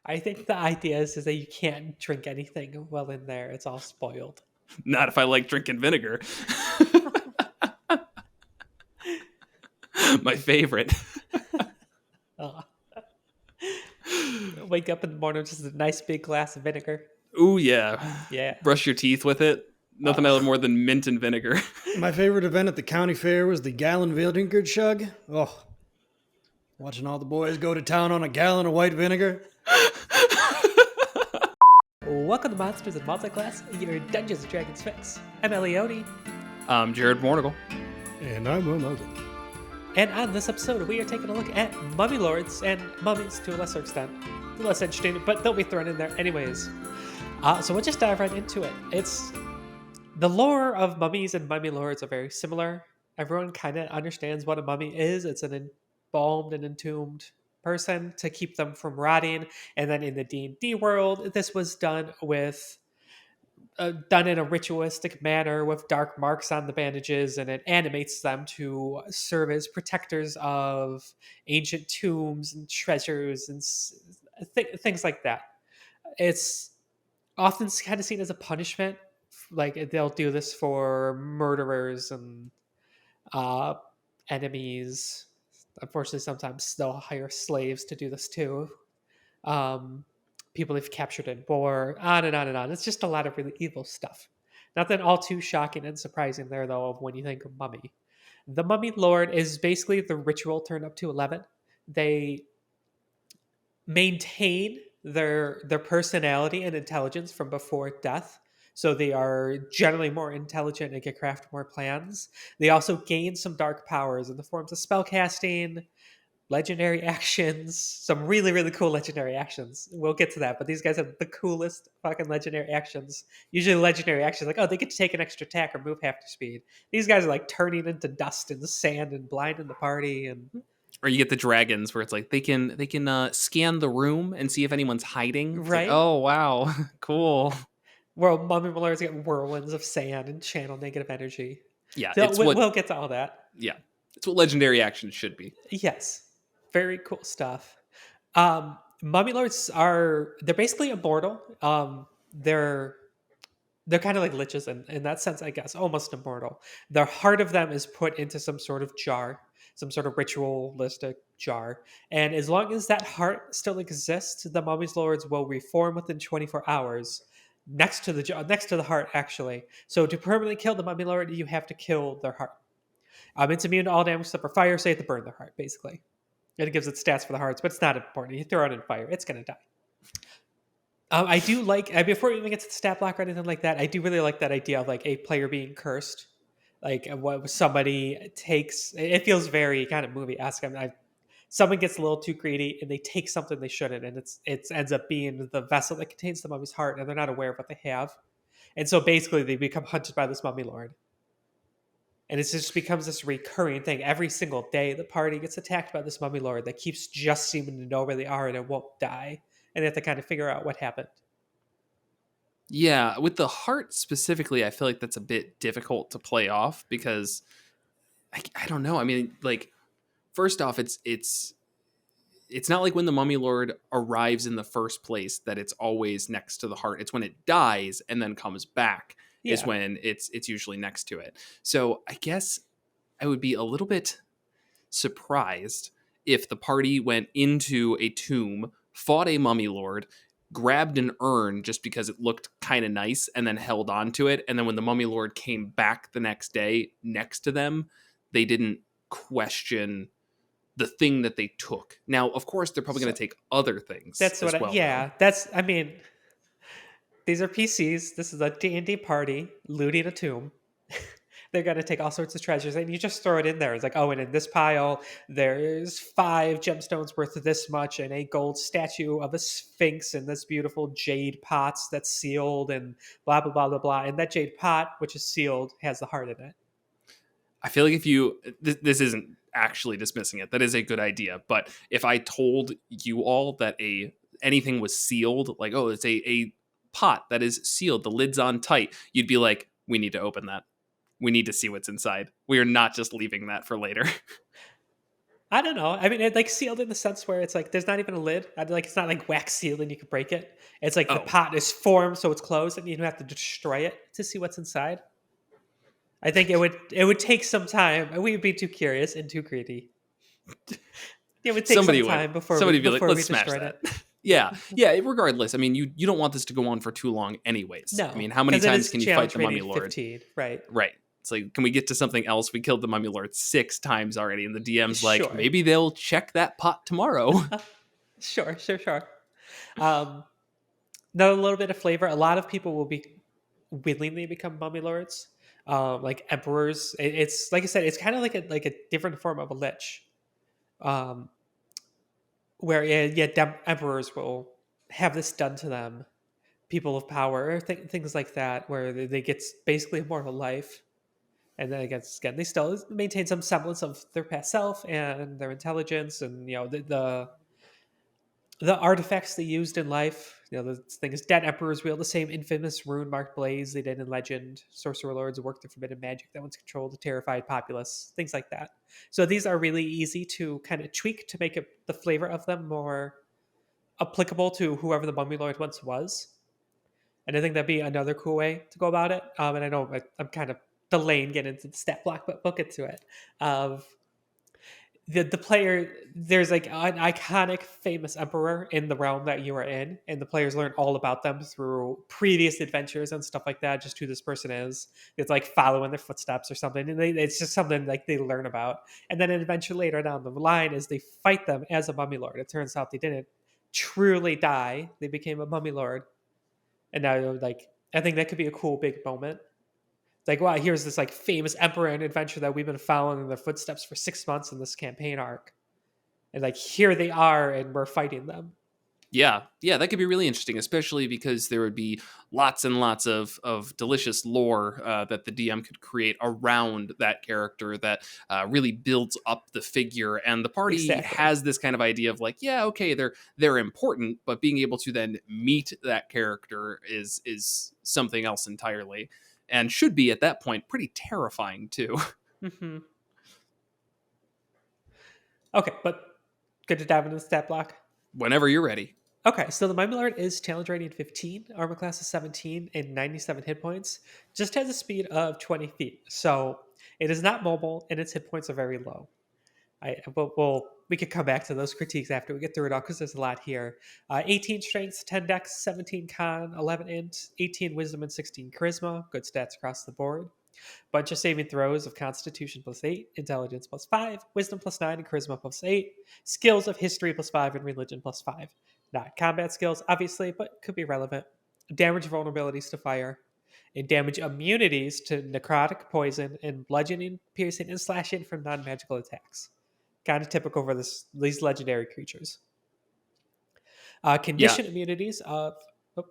I think the idea is that you can't drink anything while in there. It's all spoiled. Not if I like drinking vinegar. My favorite. Uh, wake up in the morning with just a nice big glass of vinegar. Ooh, yeah. Yeah. Brush your teeth with it. Nothing Uh, else more than mint and vinegar. My favorite event at the county fair was the gallon vinegar chug. Oh, watching all the boys go to town on a gallon of white vinegar. Welcome to Monsters and Multiclass, your Dungeons and Dragons fix. I'm Ellie. Jared Mornigal. And I'm Will Mogan. And on this episode, we are taking a look at mummy lords and mummies to a lesser extent. Less interesting, but they'll be thrown in there anyways. So we'll just dive right into it. It's the lore of mummies and mummy lords are very similar. Everyone kind of understands what a mummy is. It's an embalmed and entombed person to keep them from rotting. And then in the D&D world, this was done with done in a ritualistic manner with dark marks on the bandages, and it animates them to serve as protectors of ancient tombs and treasures and things like that. It's often kind of seen as a punishment. Like they'll do this for murderers and uh, enemies. Unfortunately, sometimes they'll hire slaves to do this too. Um, People they've captured in war, on and on and on. It's just a lot of really evil stuff. Nothing all too shocking and surprising there, though, of when you think of mummy. The mummy lord is basically the ritual turned up to 11. They maintain their personality and intelligence from before death. So they are generally more intelligent and can craft more plans. They also gain some dark powers in the forms of spellcasting, legendary actions, some really, really cool legendary actions. We'll get to that, but these guys have the coolest fucking legendary actions. Usually legendary actions like, oh, they get to take an extra attack or move half their speed. These guys are like turning into dust and sand and blinding the party. And Or you get the dragons where it's like they can scan the room and see if anyone's hiding. It's like, right? oh wow, cool. World mummy mallards get whirlwinds of sand and channel negative energy. Yeah, So we'll get to all that. yeah, it's what legendary actions should be. Yes, very cool stuff. Mummy lords they're basically immortal. They're kind of like liches in that sense, I guess, almost immortal. The heart of them is put into some sort of jar, some sort of ritualistic jar. And as long as that heart still exists, the mummy's lords will reform within 24 hours next to the next to the heart, actually. So to permanently kill the mummy lord, you have to kill their heart. It's immune to all damage except for fire, so you have to burn their heart, basically. And it gives it stats for the hearts, but it's not important. You throw it in fire, it's going to die. I do like before we even get to the stat block or anything like that. I do really like that idea of like a player being cursed, like what somebody takes. It feels very kind of movie-esque. I mean, someone gets a little too greedy and they take something they shouldn't, and it ends up being the vessel that contains the mummy's heart, and they're not aware of what they have, and so basically they become hunted by this mummy lord, and it just becomes this recurring thing every single day. The party gets attacked by this mummy lord that keeps just seeming to know where they are and it won't die, and they have to kind of figure out what happened. Yeah, with the heart specifically, I feel like that's a bit difficult to play off because I don't know. I mean, like, first off, it's not like when the mummy lord arrives in the first place that it's always next to the heart. It's when it dies and then comes back is Yeah. when it's usually next to it. So I guess I would be a little bit surprised if the party went into a tomb, fought a mummy lord, grabbed an urn just because it looked kind of nice, and then held on to it. And then when the mummy lord came back the next day next to them, they didn't question the thing that they took. Now, of course, they're probably going to take other things That's as what well. I mean, these are PCs. This is a D&D party looting a tomb. They're going to take all sorts of treasures and you just throw it in there. It's like, oh, and in this pile, there's 5 gemstones worth of this much and a gold statue of a sphinx and this beautiful jade pots that's sealed and blah, blah, blah, blah, blah. And that jade pot, which is sealed, has the heart in it. I feel like if you, this isn't actually dismissing it, that is a good idea. But if I told you all that anything was sealed, like, oh, it's a pot that is sealed, the lid's on tight, you'd be like, we need to open that. We need to see what's inside. We are not just leaving that for later. I don't know. I mean, it like sealed in the sense where it's like there's not even a lid. Like it's not like wax sealed and you can break it. It's like the Oh, pot is formed so it's closed and you don't have to destroy it to see what's inside. I think it would take some time. We would be too curious and too greedy. It would take some time before we somebody would be like, before we let's smash destroyed that. it. Yeah, yeah. Regardless, I mean, you don't want this to go on for too long, anyways. I No, mean, how many because it times is can you fight challenge the Mummy rating Lord? 15, right? Right. It's like, can we get to something else? We killed the Mummy Lord 6 times already, and the DM's like, Sure. maybe they'll check that pot tomorrow. Sure. Um, Another little bit of flavor. A lot of people will be willingly become mummy lords, like emperors. It's like I said, it's kind of like a different form of a lich, um, where emperors will have this done to them. People of power, things like that, where they get basically a mortal life, and then again, they still maintain some semblance of their past self and their intelligence, and the artifacts they used in life. The thing is, dead emperors wield the same infamous rune-marked blades they did in legend. Sorcerer lords work the forbidden magic that once controlled a terrified populace. Things like that. So these are really easy to kind of tweak to make the flavor of them more applicable to whoever the mummy lord once was. And I think that'd be another cool way to go about it. And I know I'm kind of delaying getting into the stat block, but we'll get to it. Of the player, there's like an iconic famous emperor in the realm that you are in, and the players learn all about them through previous adventures and stuff like that, just who this person is. It's like following their footsteps or something, and it's just something like they learn about. And then an adventure later down the line is they fight them as a mummy lord. It turns out they didn't truly die, they became a mummy lord. And now, like, I think that could be a cool big moment. It's like, wow, here's this like famous emperor and adventure that we've been following in their footsteps for 6 months in this campaign arc, and like here they are, and we're fighting them. Yeah, that could be really interesting, especially because there would be lots and lots of delicious lore that the DM could create around that character that really builds up the figure, and the party Exactly. has this kind of idea of like, yeah, okay, they're important, but being able to then meet that character is something else entirely, and should be at that point pretty terrifying too. Hmm. Okay, but good to dive into the stat block. Whenever you're ready. Okay, so the Mummy Lord is challenge rating 15, armor class is 17, and 97 hit points. Just has a speed of 20 feet, so it is not mobile, and its hit points are very low. We could come back to those critiques after we get through it all because there's a lot here. 18 strength, 10 dex, 17 con, 11 int, 18 wisdom, and 16 charisma. Good stats across the board. Bunch of saving throws of Constitution +8, Intelligence +5, Wisdom +9, and Charisma +8. Skills of History +5 and Religion +5. Not combat skills, obviously, but could be relevant. Damage vulnerabilities to fire, and damage immunities to necrotic, poison, and bludgeoning, piercing, and slashing from non-magical attacks. Kind of typical for these legendary creatures. Yeah. Condition immunities of... Oh,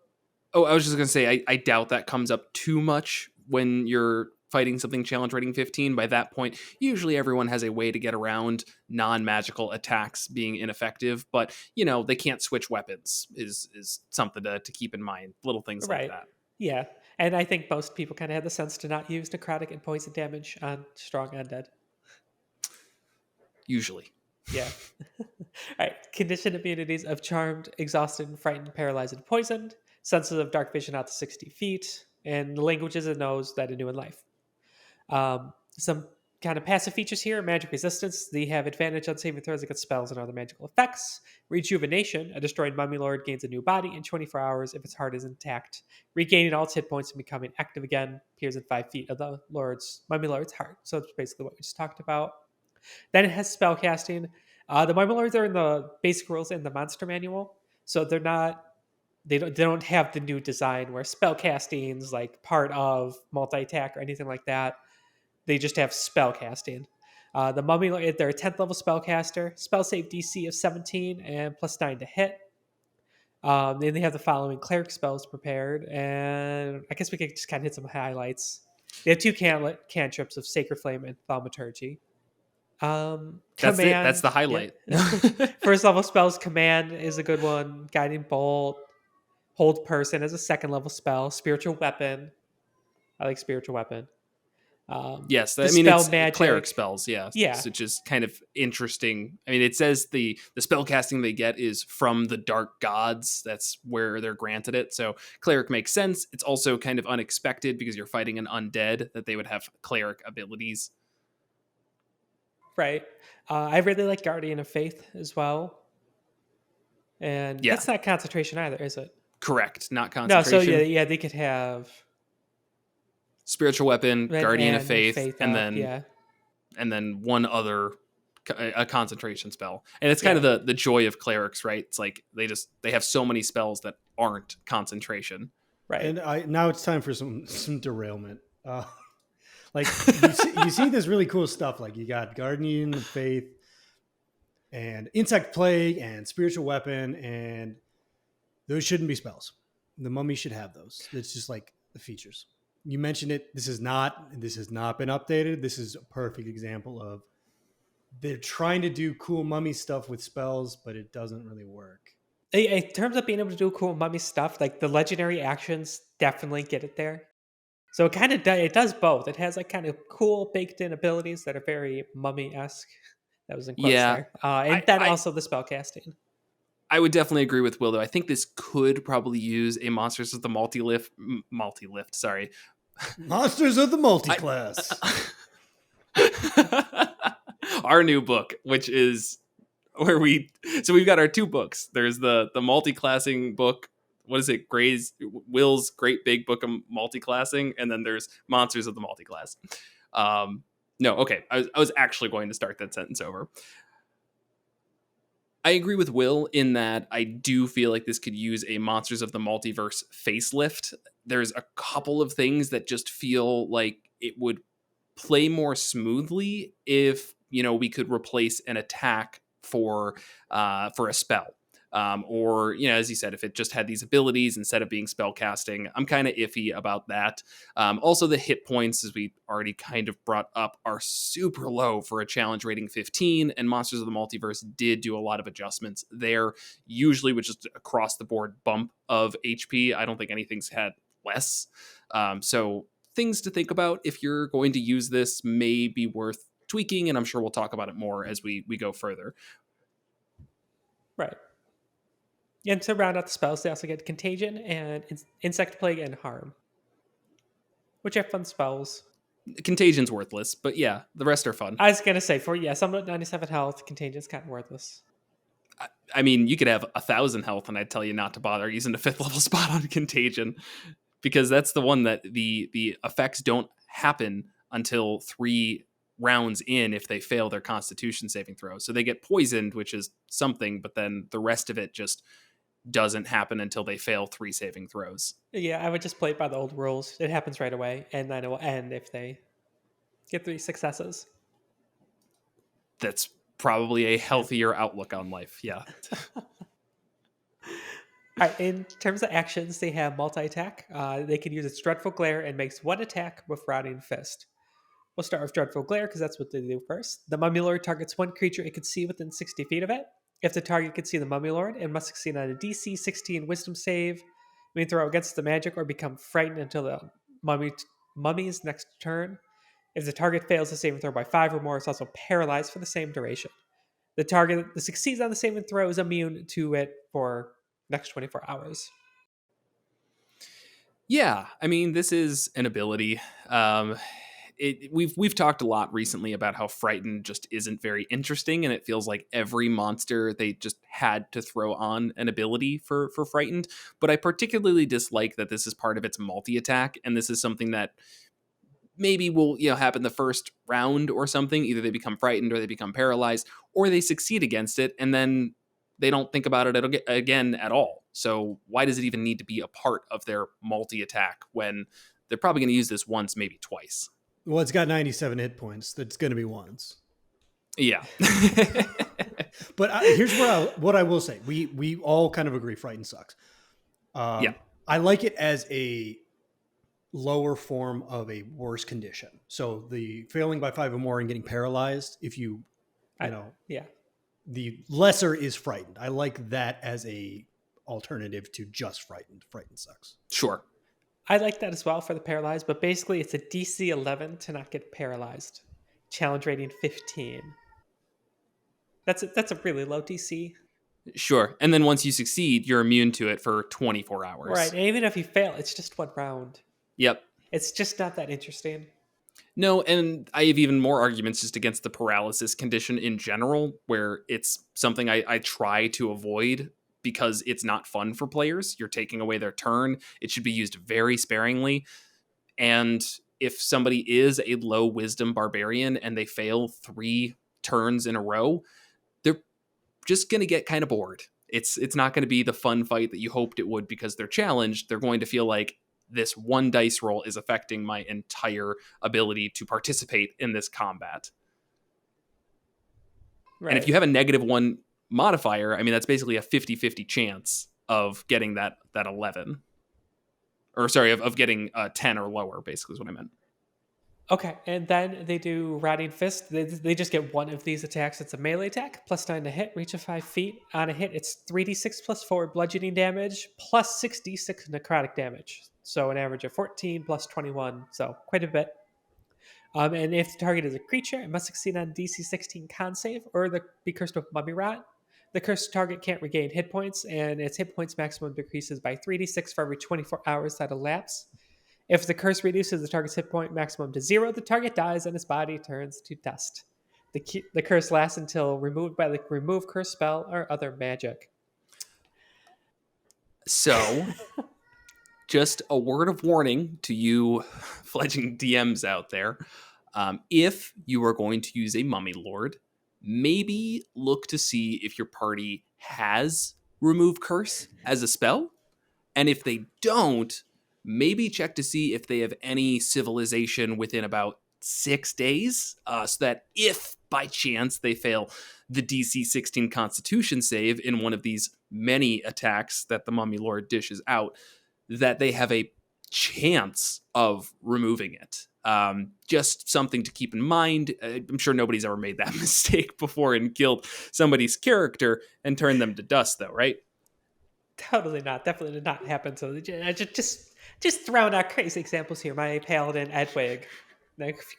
Oh, I was just gonna say, I doubt that comes up too much when you're fighting something challenge rating 15. By that point, usually everyone has a way to get around non-magical attacks being ineffective, but they can't switch weapons is something to keep in mind. Little things like right. that. Yeah. And I think most people kind of have the sense to not use necrotic and poison damage on strong undead. Usually. Yeah. All right. Condition immunities of charmed, exhausted, frightened, paralyzed, and poisoned. Sensitive dark vision out to 60 feet. And the languages it knows that are new in life. Some kind of passive features here: magic resistance. They have advantage on saving throws against spells and other magical effects. Rejuvenation. A destroyed mummy lord gains a new body in 24 hours if its heart is intact, regaining all its hit points and becoming active again. Appears in 5 feet of the mummy lord's heart. So it's basically what we just talked about. Then it has spellcasting. The mummy lords are in the basic rules in the monster manual, so they're not. They don't have the new design where spellcasting is like part of multi attack or anything like that. They just have spell casting. The mummy, they're a 10th level spellcaster. Spell save DC of 17 and +9 to hit. Then they have the following cleric spells prepared, and I guess we could just kind of hit some highlights. They have 2 cantrips of Sacred Flame and Thaumaturgy. That's it. That's Command. the Yeah. highlight. First level spells, Command is a good one. Guiding Bolt. Hold Person as a 2nd level spell. Spiritual Weapon. I like Spiritual Weapon. Yes, the I mean spell it's cleric magic. spells, yeah, Yeah, which is kind of interesting. I mean, it says the spell casting they get is from the dark gods. That's where they're granted it. So cleric makes sense. It's also kind of unexpected because you're fighting an undead that they would have cleric abilities. right. I really like Guardian of Faith as well, and Yeah, that's not concentration either, is it? correct. Not No. So yeah, concentration. yeah, they could have Spiritual weapon, red guardian of and faith, Faith up. Yeah, and then one other a concentration spell. And it's kind yeah. of the joy of clerics, right? It's like they have so many spells that aren't concentration. Right. And now it's time for some derailment. Like you see this really cool stuff. Like you got Guardian of Faith and Insect Plague and Spiritual Weapon, and those shouldn't be spells. The mummy should have those. It's just like the features. You mentioned it. This has not been updated. This is a perfect example of they're trying to do cool mummy stuff with spells, but it doesn't really work. In terms of being able to do cool mummy stuff, like the legendary actions definitely get it there. So it kind of it does both. It has like kind of cool baked in abilities that are very mummy esque. That was in quotes Yeah. there, and I, then I also the spell casting. I would definitely agree with Will though. I think this could probably use a Monsters of the multi-lift, sorry. Monsters of the multi-class. Our new book, which is where we've got our two books. There's the multi-classing book. What is it? Will's great big book of multi-classing, and then there's Monsters of the Multi-Class. No, okay. I was actually going to start that sentence over. I agree with Will in that I do feel like this could use a Monsters of the Multiverse facelift. There's a couple of things that just feel like it would play more smoothly if we could replace an attack for a spell. Or, as you said, if it just had these abilities instead of being spell casting. I'm kind of iffy about that. Also, the hit points, as we already kind of brought up, are super low for a challenge rating 15, and Monsters of the Multiverse did do a lot of adjustments there, usually with just across the board bump of HP. I don't think anything's had less. So things to think about if you're going to use this may be worth tweaking, and I'm sure we'll talk about it more as we go further. Right. And to round out the spells, they also get Contagion and Insect Plague and Harm, which are fun spells. Contagion's worthless, but yeah, the rest are fun. I was going to say, someone with 97 health, Contagion's kind of worthless. I mean, you could have 1,000 health, and I'd tell you not to bother using a 5th level spot on Contagion, because that's the one that the effects don't happen until 3 rounds in if they fail their Constitution saving throw. So they get poisoned, which is something, but then the rest of it just doesn't happen until they fail 3 saving throws. Yeah, I would just play it by the old rules. It happens right away, and then it will end if they get 3 successes. That's probably a healthier outlook on life. Yeah. All right, in terms of actions, they have multi-attack. They can use its Dreadful Glare and makes 1 attack with Rotting Fist. We'll start with Dreadful Glare because that's what they do first. The Mummy Lord targets 1 creature it can see within 60 feet of it. If the target can see the Mummy Lord, it must succeed on a DC 16 Wisdom save, may throw against the magic, or become frightened until the mummy's next turn. If the target fails the saving throw by 5 or more, it's also paralyzed for the same duration. The target that succeeds on the saving throw is immune to it for next 24 hours. Yeah, I mean, this is an ability. We've talked a lot recently about how Frightened just isn't very interesting, and it feels like every monster they just had to throw on an ability for Frightened. But I particularly dislike that this is part of its multi-attack, and this is something that maybe will happen the first round or something. Either they become frightened or they become paralyzed, or they succeed against it, and then they don't think about it again at all. So why does it even need to be a part of their multi-attack when they're probably going to use this once, maybe twice? Well, it's got 97 hit points. That's going to be once. Yeah. But here's what I will say. We all kind of agree Frightened sucks. Yeah. I like it as a lower form of a worse condition. So the failing by 5 or more and getting paralyzed, if you know, the lesser is Frightened. I like that as a alternative to just Frightened. Frightened sucks. Sure. I like that as well for the paralyzed, but basically it's a DC 11 to not get paralyzed. Challenge rating 15. That's a really low DC. Sure. And then once you succeed, you're immune to it for 24 Right, hours. and even if you fail, it's just one round. Yep. It's just not that interesting. No, and I have even more arguments just against the paralysis condition in general, where it's something I try to avoid because it's not fun for players. You're taking away their turn. It should be used very sparingly. And if somebody is a low wisdom barbarian and they fail 3 turns in a row, they're just going to get kind of bored. It's not going to be the fun fight that you hoped it would because they're challenged. They're going to feel like this one dice roll is affecting my entire ability to participate in this combat. Right. And if you have a -1 modifier, I mean, that's basically a 50-50 chance of getting that 11. Or sorry, of getting 10 or lower, basically is what I meant. Okay, and then they do Rotting Fist. They just get one of these attacks. It's a melee attack, +9 to hit, reach of 5 feet. On a hit, it's 3d6 +4 bludgeoning damage, plus 6d6 necrotic damage. So an average of 14 plus 21, so quite a bit. And if the target is a creature, it must succeed on DC 16 con save or be cursed with mummy rot. The cursed target can't regain hit points, and its hit points maximum decreases by 3d6 for every 24 hours that elapse. If the curse reduces the target's hit point maximum to 0, the target dies and its body turns to dust. The curse lasts until removed by the remove curse spell or other magic. So, just a word of warning to you fledgling DMs out there. If you are going to use a Mummy Lord, maybe look to see if your party has remove curse as a spell. And if they don't, maybe check to see if they have any civilization within about 6 days, so that if by chance they fail the DC 16 Constitution save in one of these many attacks that the Mummy Lord dishes out, that they have a chance of removing it. Just something to keep in mind. I'm sure nobody's ever made that mistake before and killed somebody's character and turned them to dust, though, right? Totally not. Definitely did not happen. So I just throwing out crazy examples here. My paladin Edwig,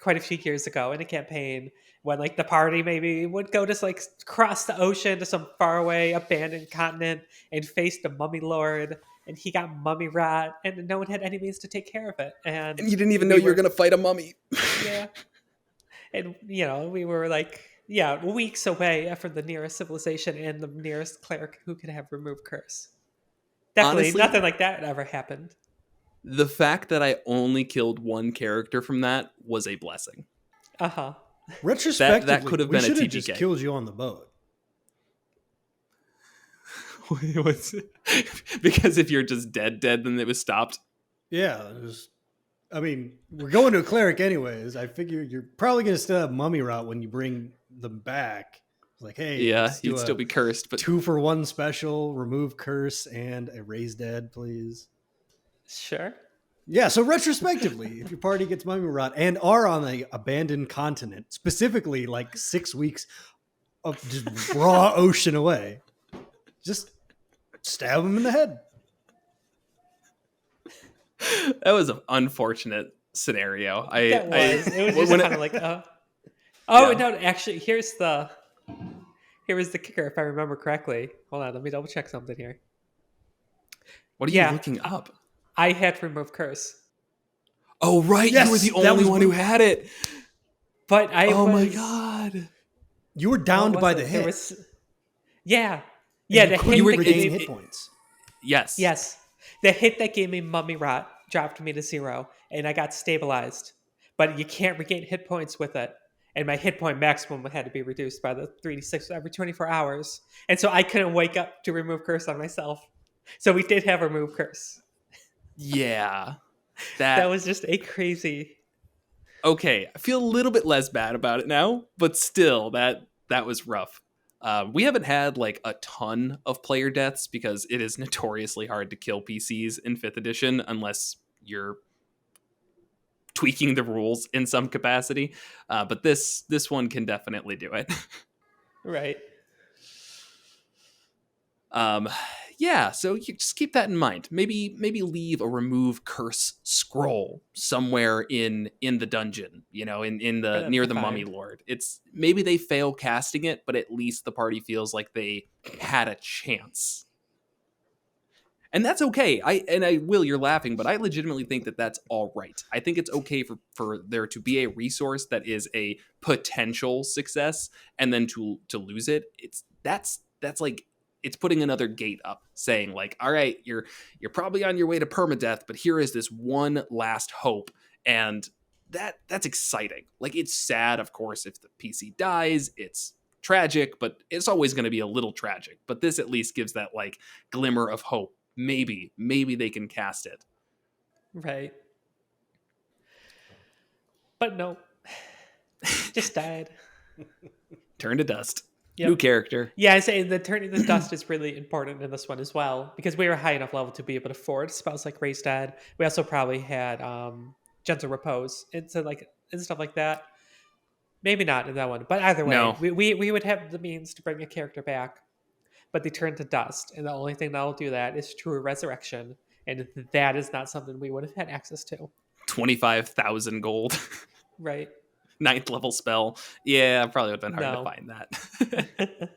quite a few years ago in a campaign, when like the party maybe would go just like cross the ocean to some faraway abandoned continent and face the mummy lord, and he got mummy rot, and no one had any means to take care of it. And you didn't even know you were going to fight a mummy. Yeah. And we were like, weeks away from the nearest civilization and the nearest cleric who could have removed curse. Definitely, honestly, nothing like that ever happened. The fact that I only killed one character from that was a blessing. Uh-huh. Retrospectively, that could have been a should TPK. have just killed you on the boat. Because if you're just dead, then it was stopped. Yeah, I mean, we're going to a cleric anyways. I figure you're probably going to still have mummy rot when you bring them back. It's like, hey, yeah, you'd still be cursed, but 2-for-1 special, remove curse and a raise dead, please. Sure. Yeah, so retrospectively, if your party gets mummy rot and are on an abandoned continent, specifically like 6 weeks of just raw ocean away, just stab them in the head. That was an unfortunate scenario. It was just kind of like, no, actually, here was the kicker, if I remember correctly. Hold on, let me double check something here. What are you looking up? I had removed curse. Oh, right. Yes, you were the only one who had it. But my God. You were downed by the hit. Yeah, the hit. You were regaining hit points. Yes. Yes. The hit that gave me mummy rot dropped me to 0, and I got stabilized. But you can't regain hit points with it. And my hit point maximum had to be reduced by the 3d6 every 24 hours. And so I couldn't wake up to remove curse on myself. So we did have remove curse. Yeah. That was just a crazy... Okay, I feel a little bit less bad about it now, but still, that was rough. We haven't had like a ton of player deaths because it is notoriously hard to kill PCs in 5th edition unless you're tweaking the rules in some capacity. But this one can definitely do it. Right. Yeah, so you just keep that in mind. Maybe leave a remove curse scroll somewhere in the dungeon, in For the them near to the mummy find. Lord. It's maybe they fail casting it, but at least the party feels like they had a chance. And that's okay. Will, you're laughing, but I legitimately think that that's all right. I think it's okay for there to be a resource that is a potential success, and then to lose it. That's like it's putting another gate up, saying like, all right, you're probably on your way to permadeath, but here is this one last hope, and that's exciting. Like, it's sad, of course, if the PC dies. It's tragic, but it's always going to be a little tragic. But this at least gives that like glimmer of hope. Maybe they can cast it. Right. But no. Just died. Turn to dust. Yep. New character. Yeah, I say the turning the dust is really important in this one as well, because we were high enough level to be able to afford spells like Raise Dead. We also probably had Gentle Repose and stuff like that. Maybe not in that one, but either way, No. we would have the means to bring a character back, but they turn to dust, and the only thing that'll do that is True Resurrection, and that is not something we would have had access to. 25,000 gold. Right. 9th level spell. Yeah, probably would have been hard No. to find that.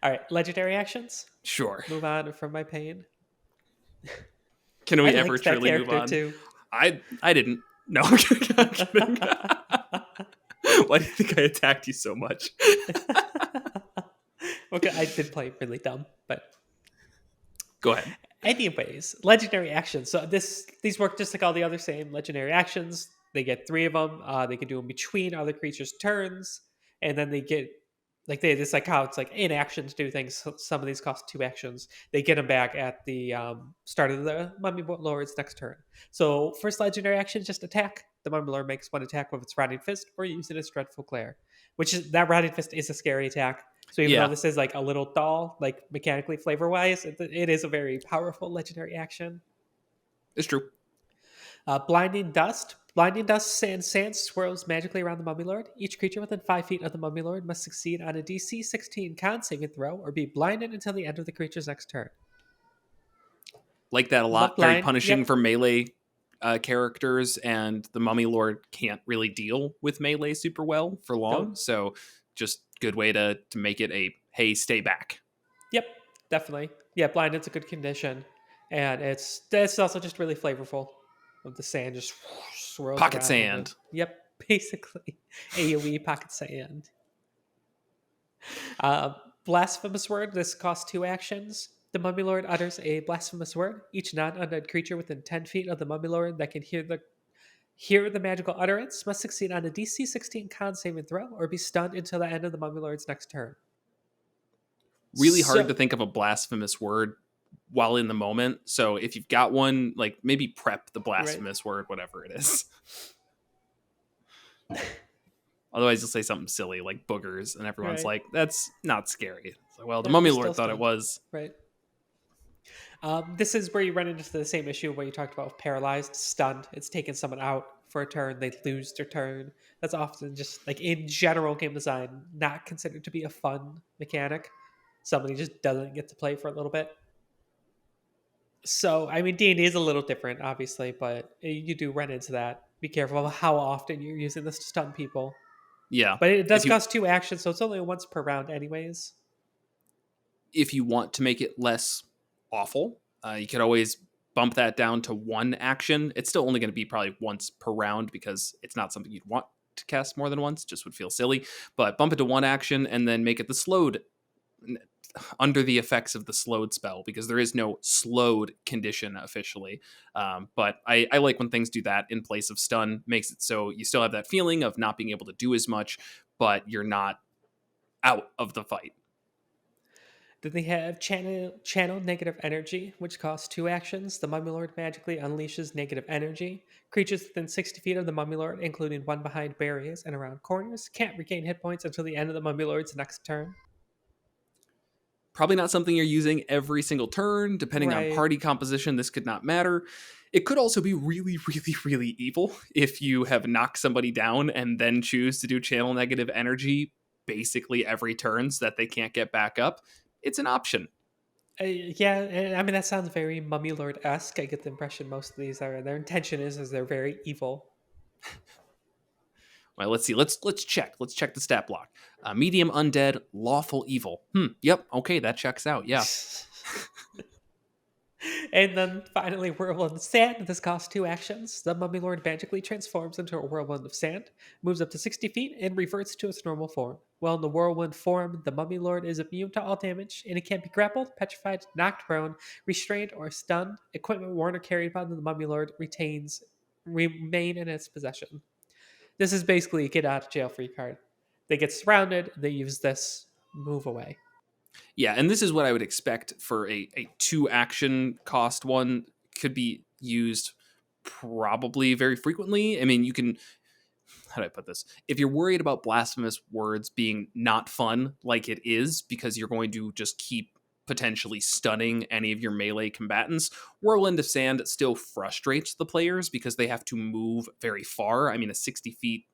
All right, legendary actions. Sure. Move on from my pain. Can we I ever liked that truly move character on? too. I didn't. No, I'm kidding. I'm kidding. Why do you think I attacked you so much? Okay, I did play really dumb, but Go ahead. anyways, legendary actions. So these work just like all the other same legendary actions. They get 3 of them. They can do them between other creatures' turns, and then they get it's like how it's like in action to do things. So some of these cost 2 actions. They get them back at the start of the Mummy Lord's next turn. So first legendary action, just attack. The Mummy Lord makes 1 attack with its Rotting Fist, or use it as Dreadful Glare, which is that Rotting Fist is a scary attack. So even Yeah. though this is like a little dull, like mechanically flavor wise, it is a very powerful legendary action. It's true. Blinding Dust. Blinding Dust sand swirls magically around the Mummy Lord. Each creature within 5 feet of the Mummy Lord must succeed on a DC 16 con saving throw or be blinded until the end of the creature's next turn. Like that a Love lot. Very blind. punishing Yep. for melee characters, and the Mummy Lord can't really deal with melee super well for long. Nope. So just good way to make it a, hey, stay back. Yep, definitely. Yeah, blinded's a good condition, and it's also just really flavorful. Of the sand just swirls Pocket around sand. them. Yep, basically AOE pocket sand. Blasphemous Word. This costs 2 actions. The Mummy Lord utters a blasphemous word. Each non-undead creature within 10 feet of the Mummy Lord that can hear the magical utterance must succeed on a DC 16 con saving throw or be stunned until the end of the Mummy Lord's next turn. Really hard to think of a blasphemous word while in the moment. So if you've got one, like maybe prep the blasphemous word, whatever it is. Otherwise, you'll say something silly like boogers, and everyone's like, that's not scary. So, well, the Mummy Lord thought it was. Right. This is where you run into the same issue where you talked about paralyzed, stunned. It's taking someone out for a turn. They lose their turn. That's often just, like, in general game design, not considered to be a fun mechanic. Somebody just doesn't get to play for a little bit. So, I mean, D&D is a little different, obviously, but you do run into that. Be careful of how often you're using this to stun people. Yeah. But it does cost 2 actions, so it's only once per round anyways. If you want to make it less awful, you could always bump that down to 1 action. It's still only going to be probably once per round because it's not something you'd want to cast more than once. Just would feel silly. But bump it to 1 action and then make it the slowed under the effects of the slowed spell, because there is no slowed condition officially. But I like when things do that in place of stun. Makes it so you still have that feeling of not being able to do as much, but you're not out of the fight. Then they have channel negative energy, which costs 2 actions. The Mummy Lord magically unleashes negative energy. Creatures within 60 feet of the Mummy Lord, including one behind barriers and around corners, can't regain hit points until the end of the Mummy Lord's next turn. Probably not something you're using every single turn. Depending on party composition, this could not matter. It could also be really, really, really evil if you have knocked somebody down and then choose to do channel negative energy basically every turn so that they can't get back up. it's an option. Yeah, and I mean that sounds very Mummy Lord esque. I get the impression most of these are their intention is they're very evil. Well, let's see. Let's check. Let's check the stat block. Medium undead, lawful evil. Yep. Okay, that checks out. Yeah. And then finally, Whirlwind of Sand. This costs 2 actions. The Mummy Lord magically transforms into a Whirlwind of Sand, moves up to 60 feet, and reverts to its normal form. While in the Whirlwind form, the Mummy Lord is immune to all damage, and it can't be grappled, petrified, knocked prone, restrained, or stunned. Equipment worn or carried by the Mummy Lord remain in its possession. This is basically a get out of jail free card. They get surrounded, they use this, move away. Yeah, and this is what I would expect for a 2 action cost one. Could be used probably very frequently. I mean, you can, how do I put this? If you're worried about blasphemous words being not fun like it is, because you're going to just keep potentially stunning any of your melee combatants, Whirlwind of Sand still frustrates the players because they have to move very far. I mean, a 60 feet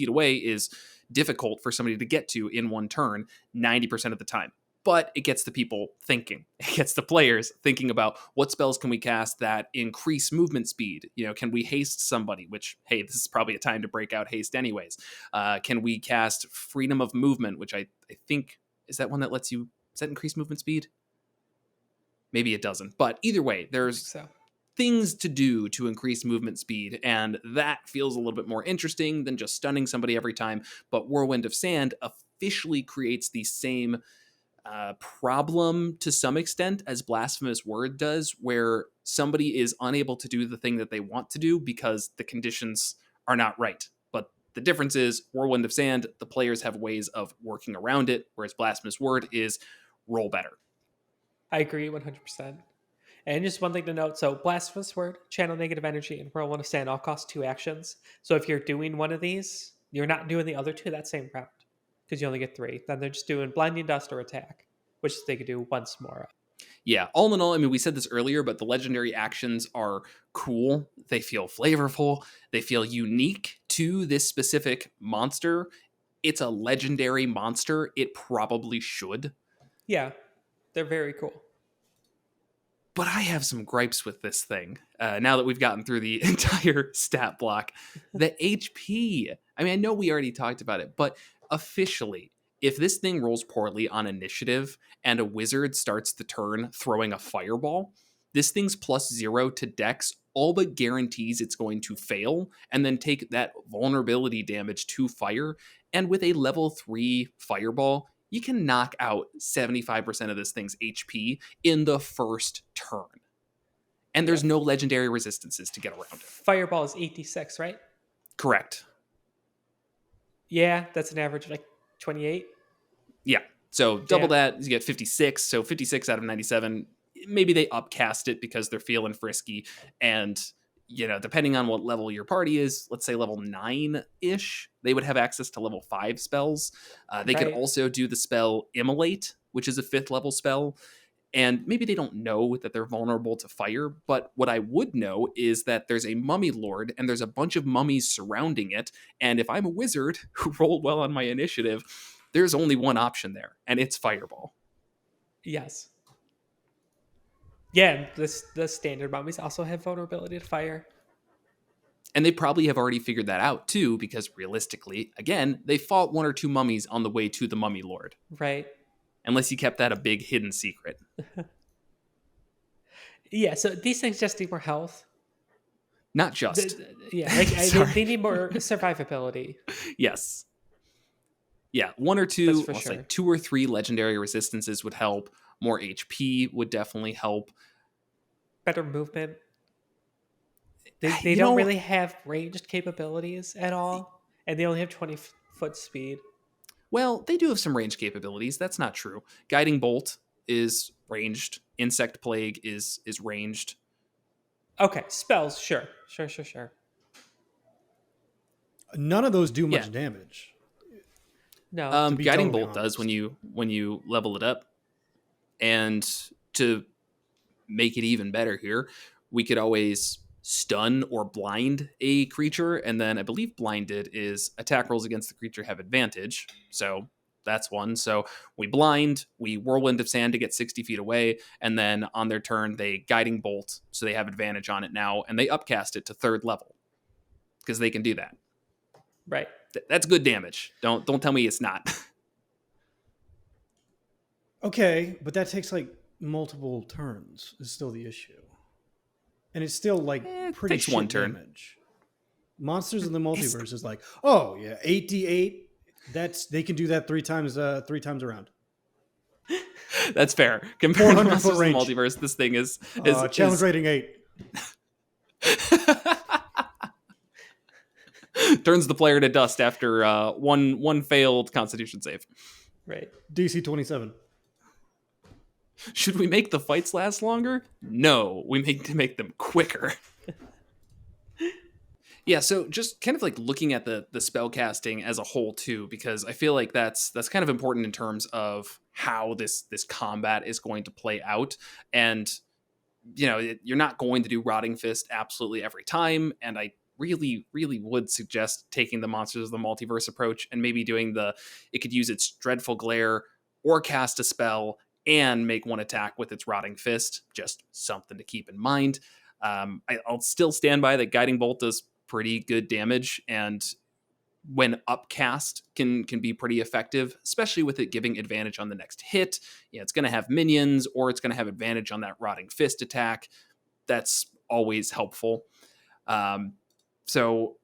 away is difficult for somebody to get to in one turn 90% of the time. But it gets the people thinking. It gets the players thinking about what spells can we cast that increase movement speed. Can we haste somebody? Which, hey, this is probably a time to break out haste anyways. Can we cast freedom of movement? Which I think is that one that lets you. Does that increase movement speed? Maybe it doesn't. But either way, there's things to do to increase movement speed, and that feels a little bit more interesting than just stunning somebody every time. But Whirlwind of Sand officially creates the same problem to some extent as Blasphemous Word does, where somebody is unable to do the thing that they want to do because the conditions are not right. But the difference is Whirlwind of Sand, the players have ways of working around it, whereas Blasphemous Word is roll better. I agree 100%. And just one thing to note, so Blasphemous Word, Channel Negative Energy, and Whirlwind of Sand all cost 2 actions. So if you're doing one of these, you're not doing the other 2 that same round, because you only get 3. Then they're just doing Blinding Dust or Attack, which they could do once more. Yeah, all in all, I mean, we said this earlier, but the legendary actions are cool. They feel flavorful. They feel unique to this specific monster. It's a legendary monster. It probably should. Yeah, they're very cool. But I have some gripes with this thing. Now that we've gotten through the entire stat block, the HP. I mean, I know we already talked about it, but officially, if this thing rolls poorly on initiative and a wizard starts the turn throwing a fireball, this thing's +0 to dex all but guarantees it's going to fail and then take that vulnerability damage to fire. And with a level 3 fireball, you can knock out 75% of this thing's HP in the first turn. And there's no legendary resistances to get around it. Fireball is 86, right? Correct. Yeah, that's an average of like 28. Yeah. So double that, you get 56. So 56 out of 97. Maybe they upcast it because they're feeling frisky. And, depending on what level your party is, let's say level 9-ish, they would have access to level 5 spells. They could also do the spell Immolate, which is a 5th level spell. And maybe they don't know that they're vulnerable to fire, but what I would know is that there's a mummy lord and there's a bunch of mummies surrounding it. And if I'm a wizard who rolled well on my initiative, there's only one option there, and it's fireball. Yes. Yeah, the standard mummies also have vulnerability to fire. And they probably have already figured that out, too, because realistically, again, they fought 1 or 2 mummies on the way to the mummy lord. Right. Unless you kept that a big hidden secret. Yeah, so these things just need more health. Not just. They need more survivability. Yes. Yeah, 1 or 2, I'll say 2 or 3 legendary resistances would help. More HP would definitely help. Better movement. They don't really have ranged capabilities at all, and they only have 20-foot speed. Well, they do have some range capabilities. That's not true. Guiding Bolt is ranged. Insect Plague is ranged. Okay, spells, sure. None of those do much damage. No, Guiding totally Bolt does when you level it up. And to make it even better here, we could always stun or blind a creature, and then I believe blinded is attack rolls against the creature have advantage. So That's one. So we blind, we Whirlwind of Sand to get 60 feet away, and then on their turn, they Guiding Bolt, so they have advantage on it now, and they upcast it to 3rd level because they can do that. Right. That's good damage. Don't tell me it's not. Okay, but that takes like multiple turns is still the issue. And it's still like pretty takes shit one turn. damage. Monsters in the Multiverse is like, oh yeah, 8d8. They can do that three times around. That's fair. Compared to 400 Monsters foot in the range. Multiverse, this thing is challenge rating 8. turns the player to dust after one failed Constitution save. Right. DC 27. Should we make the fights last longer? No, we make them quicker. Yeah, so just kind of like looking at the spellcasting as a whole too, because I feel like that's kind of important in terms of how this combat is going to play out. And you're not going to do Rotting Fist absolutely every time, and I really, really would suggest taking the Monsters of the Multiverse approach and maybe doing it could use its Dreadful Glare or cast a spell and make one attack with its Rotting Fist. Just something to keep in mind. I'll still stand by that Guiding Bolt does pretty good damage, and when upcast can be pretty effective, especially with it giving advantage on the next hit. It's going to have minions, or it's going to have advantage on that Rotting Fist attack. That's always helpful. So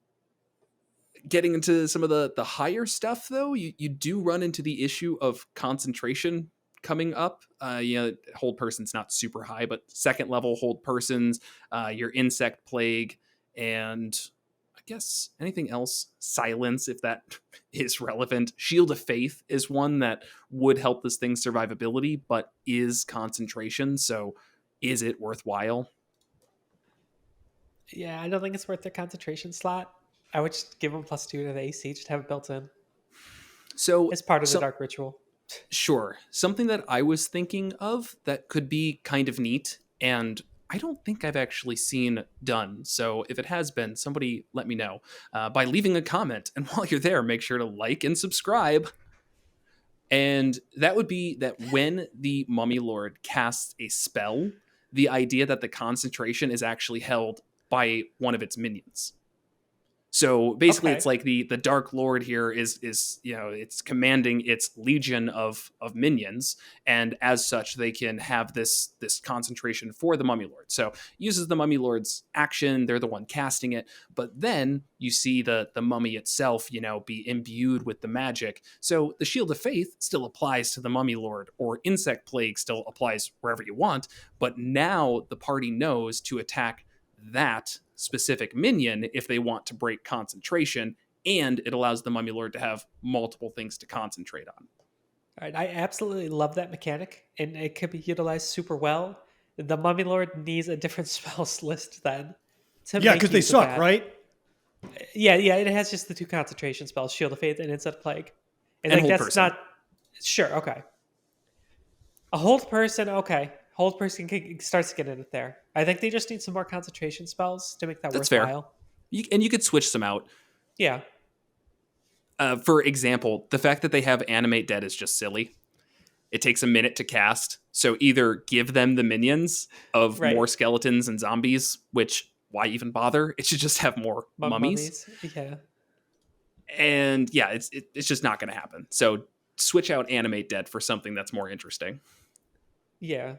getting into some of the higher stuff, though, you do run into the issue of concentration coming up. Hold Person's not super high, but 2nd level Hold Persons, your Insect Plague, and I guess anything else, Silence, if that is relevant. Shield of Faith is one that would help this thing's survivability, but is concentration. So is it worthwhile? Yeah, I don't think it's worth their concentration slot. I would just give them +2 to the AC, just have it built in. So It's part of the Dark Ritual. Sure. Something that I was thinking of that could be kind of neat, and I don't think I've actually seen done. So if it has been, somebody let me know by leaving a comment. And while you're there, make sure to like and subscribe. And that would be that when the Mummy Lord casts a spell, the idea that the concentration is actually held by one of its minions. So basically, It's like the Dark Lord here is it's commanding its legion of minions, and as such, they can have this concentration for the Mummy Lord. So uses the Mummy Lord's action; they're the one casting it. But then you see the mummy itself, be imbued with the magic. So the Shield of Faith still applies to the Mummy Lord, or Insect Plague still applies wherever you want. But now the party knows to attack that specific minion if they want to break concentration, and it allows the Mummy Lord to have multiple things to concentrate on. All right, I absolutely love that mechanic, and it could be utilized super well. The Mummy Lord needs a different spells list then. Because they suck, right? Yeah, it has just the 2 concentration spells, Shield of Faith and Insect Plague. And like, Hold that's Person. Not sure. Okay, a Hold Person. Okay. Hold Person starts to get in it there. I think they just need some more concentration spells to make that worthwhile. Fair. And you could switch some out. Yeah. For example, the fact that they have Animate Dead is just silly. It takes a minute to cast. So either give them the minions of more skeletons and zombies, which why even bother? It should just have more mummies. Yeah. And yeah, it's just not going to happen. So switch out Animate Dead for something that's more interesting. Yeah.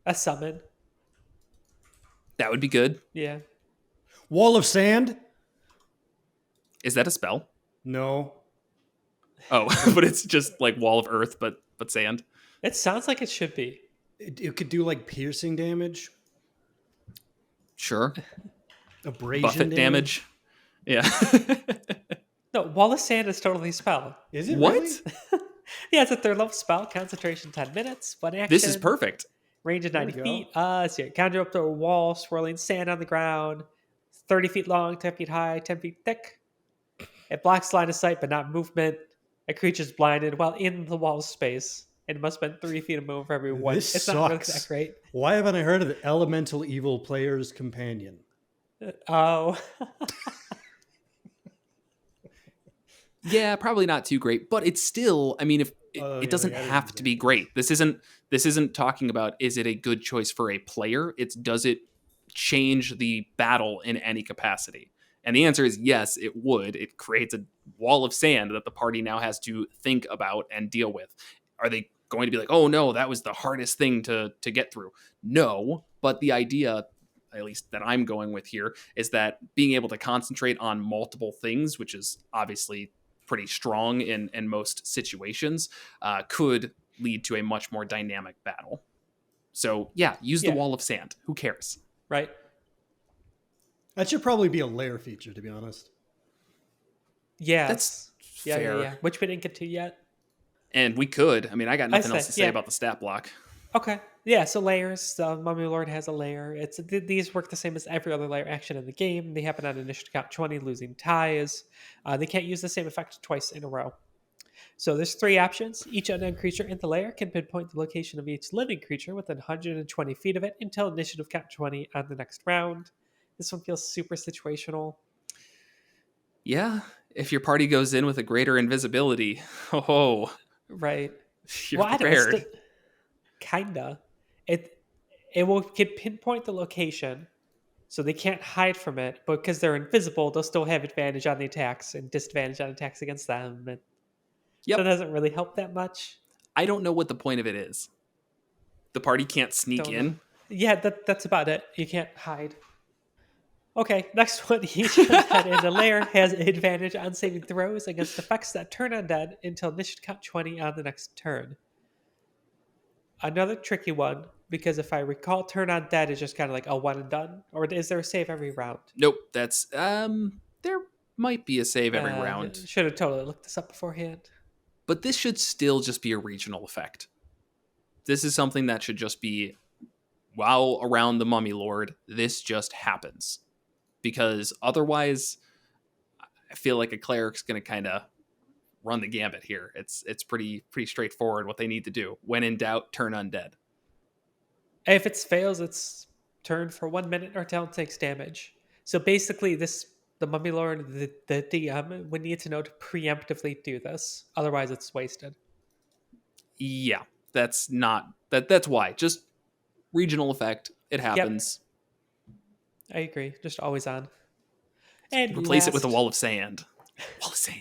A summon. That would be good. Yeah. Wall of Sand? Is that a spell? No. Oh, but it's just like Wall of Earth, but sand. It sounds like it should be. It could do like piercing damage. Sure. Abrasion Buffet damage. Yeah. No, Wall of Sand is totally a spell. Is it what? Really? Yeah, it's a 3rd level spell. Concentration 10 minutes. 1 action. This is perfect. Range of 90 feet. So you conjure up to a wall, swirling sand on the ground. 30 feet long, 10 feet high, 10 feet thick. It blocks line of sight, but not movement. A creature's blinded while in the wall space. And must spend 3 feet of move for every one. This it's sucks. not really that great. Why haven't I heard of the Elemental Evil Player's Companion? Oh. Yeah, probably not too great, but it's still, I mean, it Yeah, they doesn't added have to be examples. great. This isn't talking about is it a good choice for a player. It's does it change the battle in any capacity? And the answer is yes, it would. It creates a wall of sand that the party now has to think about and deal with. Are they going to be like, oh no, that was the hardest thing to get through? No, but the idea, at least that I'm going with here, is that being able to concentrate on multiple things, which is obviously pretty strong in most situations, could lead to a much more dynamic battle. So yeah, use the Yeah, wall of sand. Who cares? right. That should probably be a layer feature, to be honest. That's Yes. Yeah, yeah, fair. yeah. Which we didn't get to yet. And we could. I mean, I got I nothing else say, to say yeah. about the stat block. Okay. Yeah, so layers. Mummy Lord has a layer. These work the same as every other layer action in the game. They happen on initiative count 20, losing ties. They can't use the same effect twice in a row. So there's three options. Each undead creature in the layer can pinpoint the location of each living creature within 120 feet of it until initiative count 20 on the next round. This one feels super situational. Yeah, if your party goes in with a greater invisibility, oh, Right. you're Well, I don't know. prepared. Kinda. It it will can pinpoint the location, so they can't hide from it. But because they're invisible, they'll still have advantage on the attacks and disadvantage on attacks against them. And so it Yep. doesn't really help that much. I don't know what the point of it is. The party can't sneak Don't know. in. Yeah, that's about it. You can't hide. Okay, next one. Each undead in the lair has advantage on saving throws against effects that turn undead until initiative count 20 on the next turn. Another tricky one, because if I recall, turn undead is just kind of like a one and done, or is there a save every round? Nope, that's there might be a save every round, Should have totally looked this up beforehand. but this should still just be a regional effect. This is something that should just be while around the Mummy Lord, this just happens. Because otherwise, I feel like a cleric's going to kind of run the gambit here. It's pretty straightforward what they need to do. When in doubt, turn undead. If it fails, it's turn for 1 minute or till it takes damage. So basically, the Mummy Lord, the DM would need to know to preemptively do this. Otherwise, it's wasted. Yeah, that's why. Just regional effect. It Yep, happens. I agree. Just always on. And Replace it with a last, wall of sand. Wall of sand.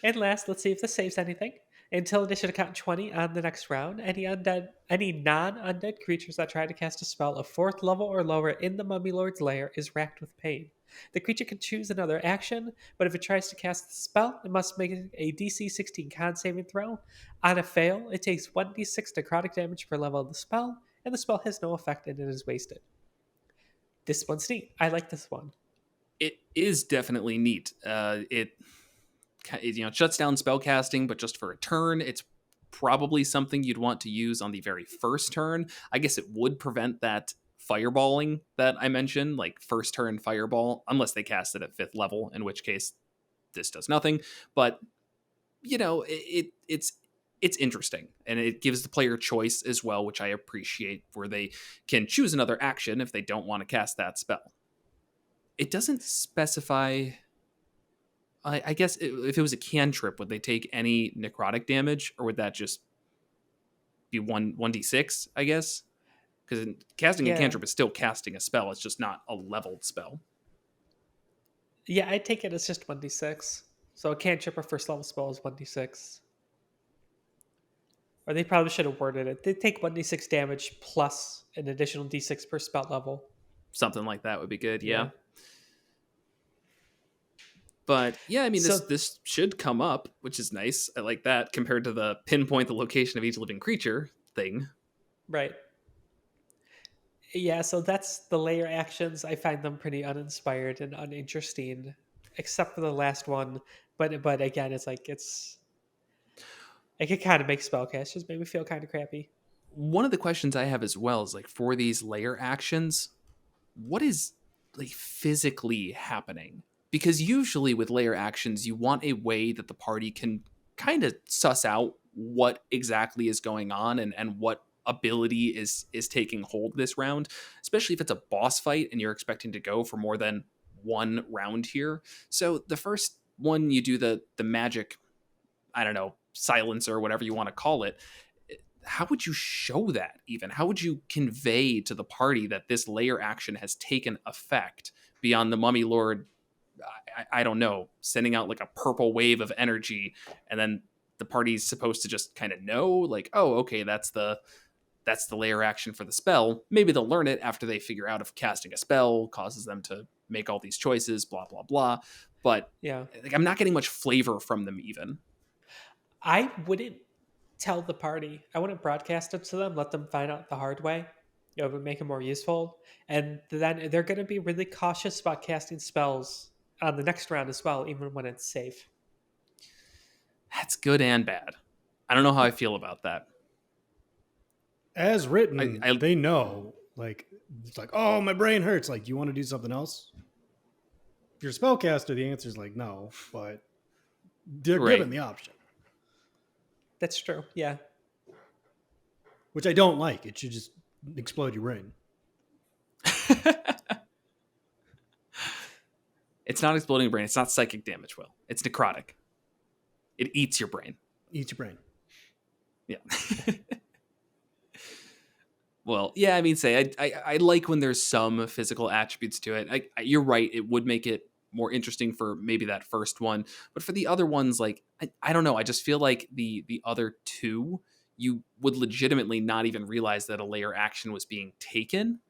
let's see if this saves anything. Until initiative count 20 on the next round, any non-undead creatures that try to cast a spell of 4th level or lower in the Mummy Lord's lair is racked with pain. The creature can choose another action, but if it tries to cast the spell, it must make a DC 16 con saving throw. On a fail, it takes 1d6 necrotic damage per level of the spell, and the spell has no effect and it is wasted. This one's neat. I like this one. It is definitely neat. It shuts down spellcasting, but just for a turn. It's probably something you'd want to use on the very first turn. I guess it would prevent that fireballing that I mentioned, like first turn fireball, unless they cast it at 5th level, in which case this does nothing. But it's interesting, and it gives the player choice as well, which I appreciate, where they can choose another action if they don't want to cast that spell. It doesn't specify. I guess if it was a cantrip, would they take any necrotic damage, or would that just be 1d6? I guess, because casting a Yeah. cantrip is still casting a spell. It's just not a leveled spell. Yeah, I take it as just 1d6. So a cantrip or first level spell is 1d6. Or they probably should have worded it. They take 1d6 damage plus an additional d6 per spell level. Something like that would be good. Yeah. Yeah. But yeah, I mean, So, this should come up, which is nice. I like that compared to the pinpoint the location of each living creature thing. right. Yeah, so that's the layer actions. I find them pretty uninspired and uninteresting, except for the last one. But again, it could kind of make spellcast just make me feel kind of crappy. One of the questions I have as well is like for these layer actions, what is like physically happening? Because usually with layer actions, you want a way that the party can kind of suss out what exactly is going on and what ability is taking hold this round, especially if it's a boss fight and you're expecting to go for more than one round here. So the first one you do the magic I don't know, silencer or whatever you want to call it. How would you show that even? How would you convey to the party that this layer action has taken effect beyond the Mummy Lord? I don't know, sending out like a purple wave of energy, and then the party's supposed to just kind of know, like, oh, okay, that's the layer action for the spell. Maybe they'll learn it after they figure out if casting a spell causes them to make all these choices, blah, blah, blah. But Yeah. like, I'm not getting much flavor from them even. I wouldn't tell the party. I wouldn't broadcast it to them, let them find out the hard way. It would make it more useful. And then they're going to be really cautious about casting spells on the next round as well, even when it's safe. That's good and bad. I don't know how I feel about that. As written, I- they know. Like, it's like, oh, my brain hurts. Like, do you want to do something else? If you're a spellcaster, the answer is like no, but they're Right. given the option, That's true. Yeah. which I don't like. It should just explode your brain. It's not exploding your brain. It's not psychic damage, Will. It's necrotic. It eats your brain. Eat your brain. Yeah. Well, yeah, I mean, I like when there's some physical attributes to it. You're right. It would make it more interesting for maybe that first one. But for the other ones, like, I don't know. I just feel like the other two, you would legitimately not even realize that a layer action was being taken.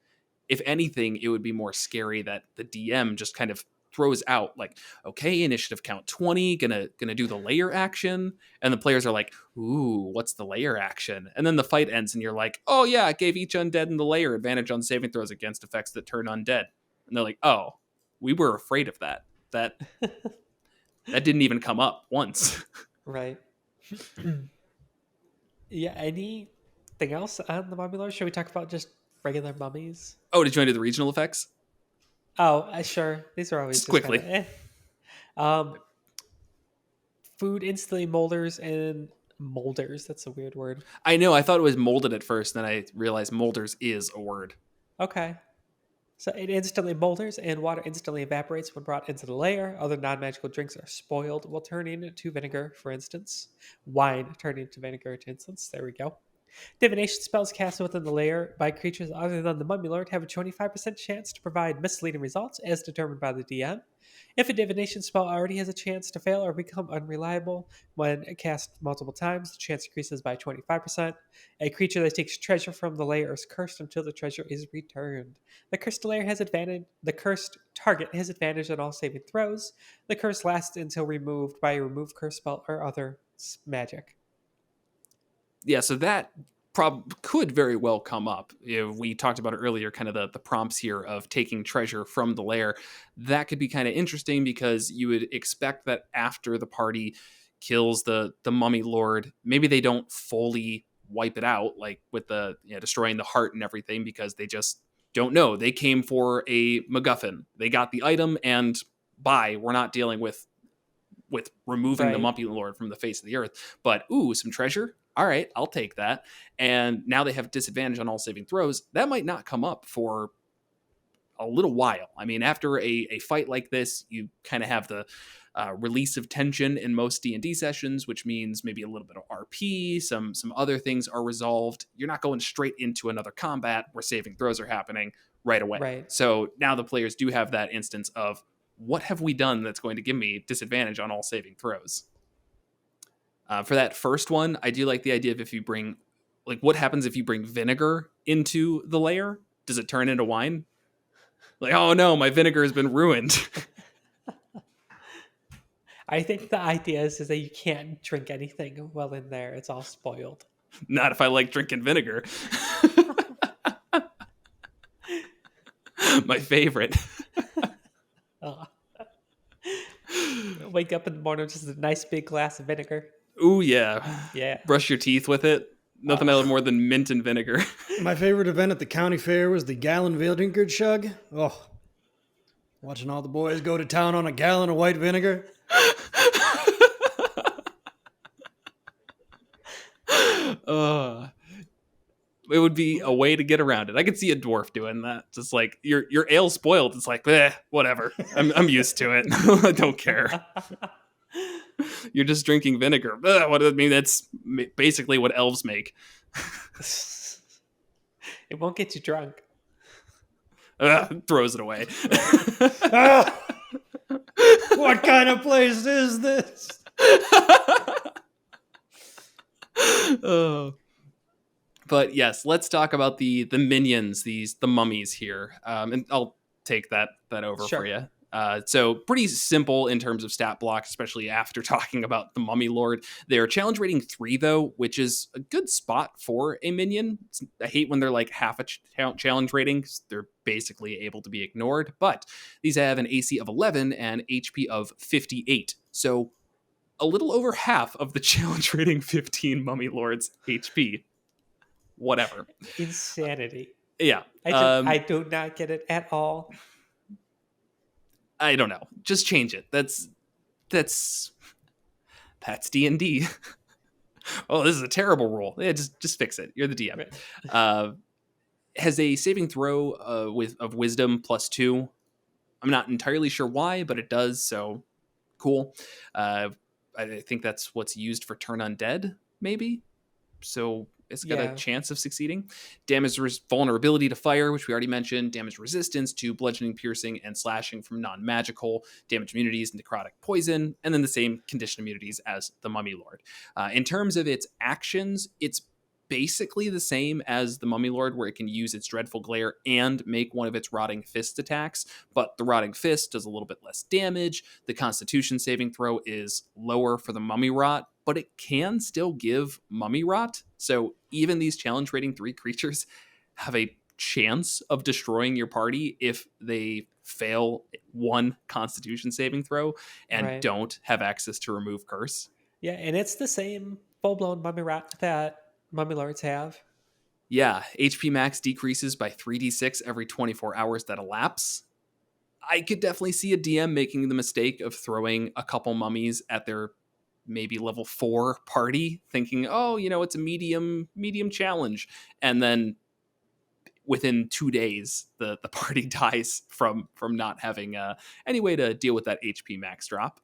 If anything, it would be more scary that the DM just kind of throws out like, okay, initiative count 20, gonna do the layer action, and the players are like, ooh, what's the layer action? And then the fight ends and you're like, oh yeah, it gave each undead in the layer advantage on saving throws against effects that turn undead. And they're like, oh, we were afraid of that didn't even come up once. Right. Yeah. Anything else on the Mummy Lord? Should we talk about just regular mummies? Oh, did you want to do the regional effects? Oh, sure. These are always Just just quickly. Food instantly molders and molders. That's a weird word. I know, I thought it was molded at first, then I realized molders is a word. Okay. So it instantly molders and water instantly evaporates when brought into the layer. Other non-magical drinks are spoiled while turning into vinegar, for instance. Wine turning into vinegar, for instance. There we go. Divination spells cast within the layer by creatures other than the Mummy Lord have a 25% chance to provide misleading results as determined by the DM. If a divination spell already has a chance to fail or become unreliable when cast multiple times, the chance increases by 25%. A creature that takes treasure from the layer is cursed until the treasure is returned. The cursed layer has advantage. The cursed target has advantage on all saving throws. The curse lasts until removed by a remove curse spell or other magic. Yeah, so that could very well come up. We talked about it earlier, kind of the prompts here of taking treasure from the lair. That could be kind of interesting because you would expect that after the party kills the Mummy Lord, maybe they don't fully wipe it out, like with the destroying the heart and everything, because they just don't know. They came for a MacGuffin. They got the item, and bye. We're not dealing with removing the Right. Mummy Lord from the face of the earth. But ooh, some treasure. All right, I'll take that. And now they have disadvantage on all saving throws. That might not come up for a little while. I mean, after a fight like this, you kind of have the release of tension in most D&D sessions, which means maybe a little bit of RP, some other things are resolved. You're not going straight into another combat where saving throws are happening right away. Right. So now the players do have that instance of, what have we done that's going to give me disadvantage on all saving throws? For that first one, I do like the idea of if you bring, like, what happens if you bring vinegar into the layer? Does it turn into wine? Like, oh no, my vinegar has been ruined. I think the idea is that you can't drink anything while in there. It's all spoiled. Not if I like drinking vinegar. My favorite. Wake up in the morning with just a nice big glass of vinegar. Ooh, yeah. Yeah. Brush your teeth with it. Nothing else more than mint and vinegar. My favorite event at the county fair was the gallon vinegar chug. Oh, watching all the boys go to town on a gallon of white vinegar. It would be a way to get around it. I could see a dwarf doing that. Just like your ale spoiled. It's like, whatever. I'm used to it. I don't care. You're just drinking vinegar. Ugh, what I mean, that's basically what elves make. It won't get you drunk. Throws it away. Ah! What kind of place is this? Oh. But yes, let's talk about the minions, the mummies here, and I'll take that over Sure. for you. So pretty simple in terms of stat block, especially after talking about the Mummy Lord. They're challenge rating 3 though, which is a good spot for a minion. I hate when they're like half a challenge rating, 'cause they're basically able to be ignored. But these have an AC of 11 and HP of 58. So a little over half of the challenge rating 15 Mummy Lord's HP. Whatever. Insanity. Yeah. I do not get it at all. I don't know. Just change it. That's D&D. Oh, this is a terrible rule. Yeah, just fix it. You're the DM. Right. Has a saving throw of wisdom +2. I'm not entirely sure why, but it does. So cool. I think that's what's used for turn undead, maybe. So it's got a chance of succeeding. Damage vulnerability to fire, which we already mentioned. Damage resistance to bludgeoning, piercing, and slashing from non-magical. Damage immunities and necrotic poison. And then the same condition immunities as the Mummy Lord. In terms of its actions, it's basically the same as the Mummy Lord, where it can use its Dreadful Glare and make one of its Rotting Fist attacks, but the Rotting Fist does a little bit less damage. The Constitution saving throw is lower for the Mummy Rot, but it can still give Mummy Rot. So even these challenge rating 3 creatures have a chance of destroying your party if they fail one Constitution saving throw and don't have access to remove curse. Yeah, and it's the same full-blown Mummy Rot that Mummy Lords have. Yeah, HP max decreases by 3d6 every 24 hours that elapse. I could definitely see a DM making the mistake of throwing a couple mummies at their maybe level 4 party, thinking, oh, it's a medium challenge. And then within 2 days, the party dies from not having any way to deal with that HP max drop.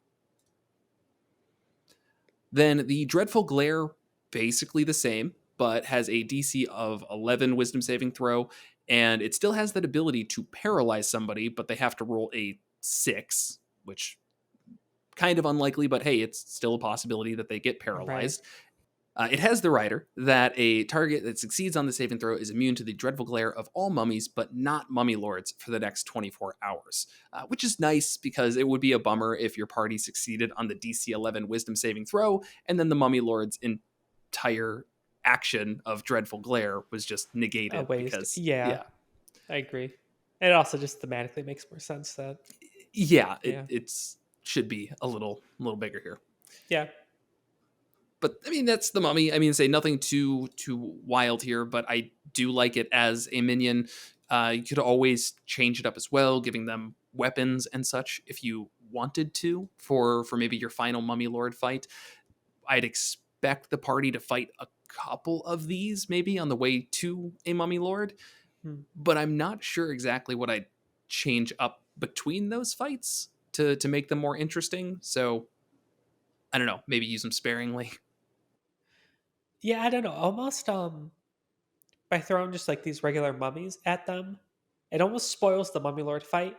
Then the Dreadful Glare, basically the same, but has a DC of 11 wisdom saving throw, and it still has that ability to paralyze somebody, but they have to roll a 6, which kind of unlikely, but hey, it's still a possibility that they get paralyzed. It has the rider that a target that succeeds on the saving throw is immune to the Dreadful Glare of all mummies, but not Mummy Lords for the next 24 hours, which is nice because it would be a bummer if your party succeeded on the DC 11 wisdom saving throw, and then the Mummy Lord's entire action of Dreadful Glare was just negated. Because yeah, I agree. And it also just thematically makes more sense that it's should be a little bigger here. Yeah. But I mean, that's the Mummy. I mean, say nothing too wild here, but I do like it as a minion. You could always change it up as well, giving them weapons and such if you wanted to for maybe your final Mummy Lord fight. I'd expect the party to fight a couple of these maybe on the way to a Mummy Lord, but I'm not sure exactly what I'd change up between those fights to make them more interesting. So I don't know, maybe use them sparingly. Yeah, I don't know. Almost by throwing just like these regular mummies at them, it almost spoils the Mummy Lord fight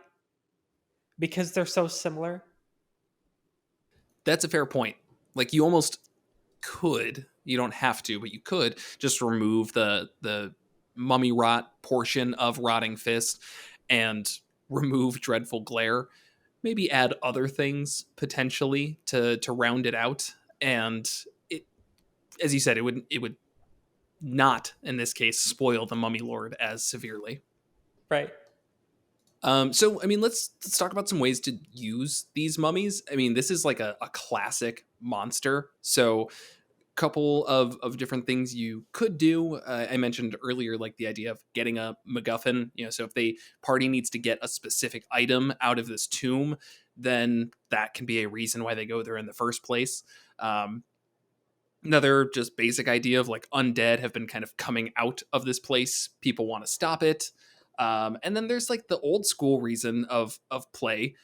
because they're so similar. That's a fair point. Like you almost could, you don't have to, but you could just remove the Mummy Rot portion of Rotting Fist and remove Dreadful Glare. Maybe add other things potentially to round it out. And it, as you said, it would not, in this case, spoil the Mummy Lord as severely. Right. So, I mean, let's talk about some ways to use these mummies. I mean, this is like a classic monster. So couple of different things you could do. I mentioned earlier, like the idea of getting a MacGuffin. So if the party needs to get a specific item out of this tomb, then that can be a reason why they go there in the first place. Another just basic idea of like undead have been kind of coming out of this place. People want to stop it. And then there's like the old school reason of play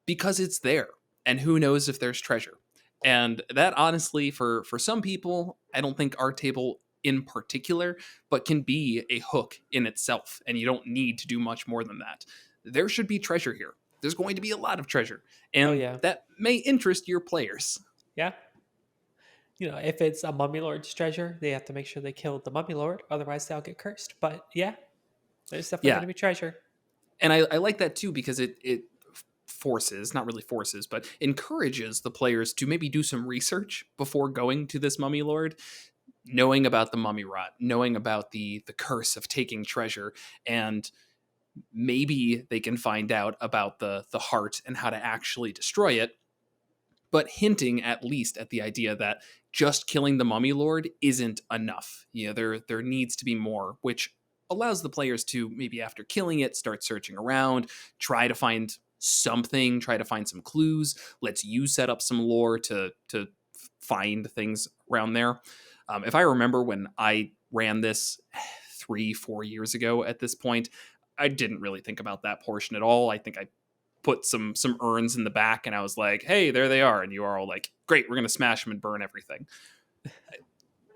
because it's there and who knows if there's treasure. And that honestly, for some people, I don't think our table in particular, but can be a hook in itself. And you don't need to do much more than that. There should be treasure here. There's going to be a lot of treasure. Oh And yeah, that may interest your players. yeah. If it's a mummy lord's treasure, they have to make sure they kill the mummy lord, otherwise they'll get cursed. But yeah, there's definitely Yeah. going to be treasure. And I like that too, because it forces, not really forces, but encourages the players to maybe do some research before going to this mummy lord, knowing about the mummy rot, knowing about the curse of taking treasure, and maybe they can find out about the heart and how to actually destroy it, but hinting at least at the idea that just killing the mummy lord isn't enough. There needs to be more, which allows the players to maybe after killing it start searching around, try to find something, try to find some clues. Let's you set up some lore to find things around there. If I remember when I ran this 3-4 years ago at this point, I didn't really think about that portion at all. I think I put some urns in the back and I was like, hey, there they are. And you are all like, great, we're going to smash them and burn everything.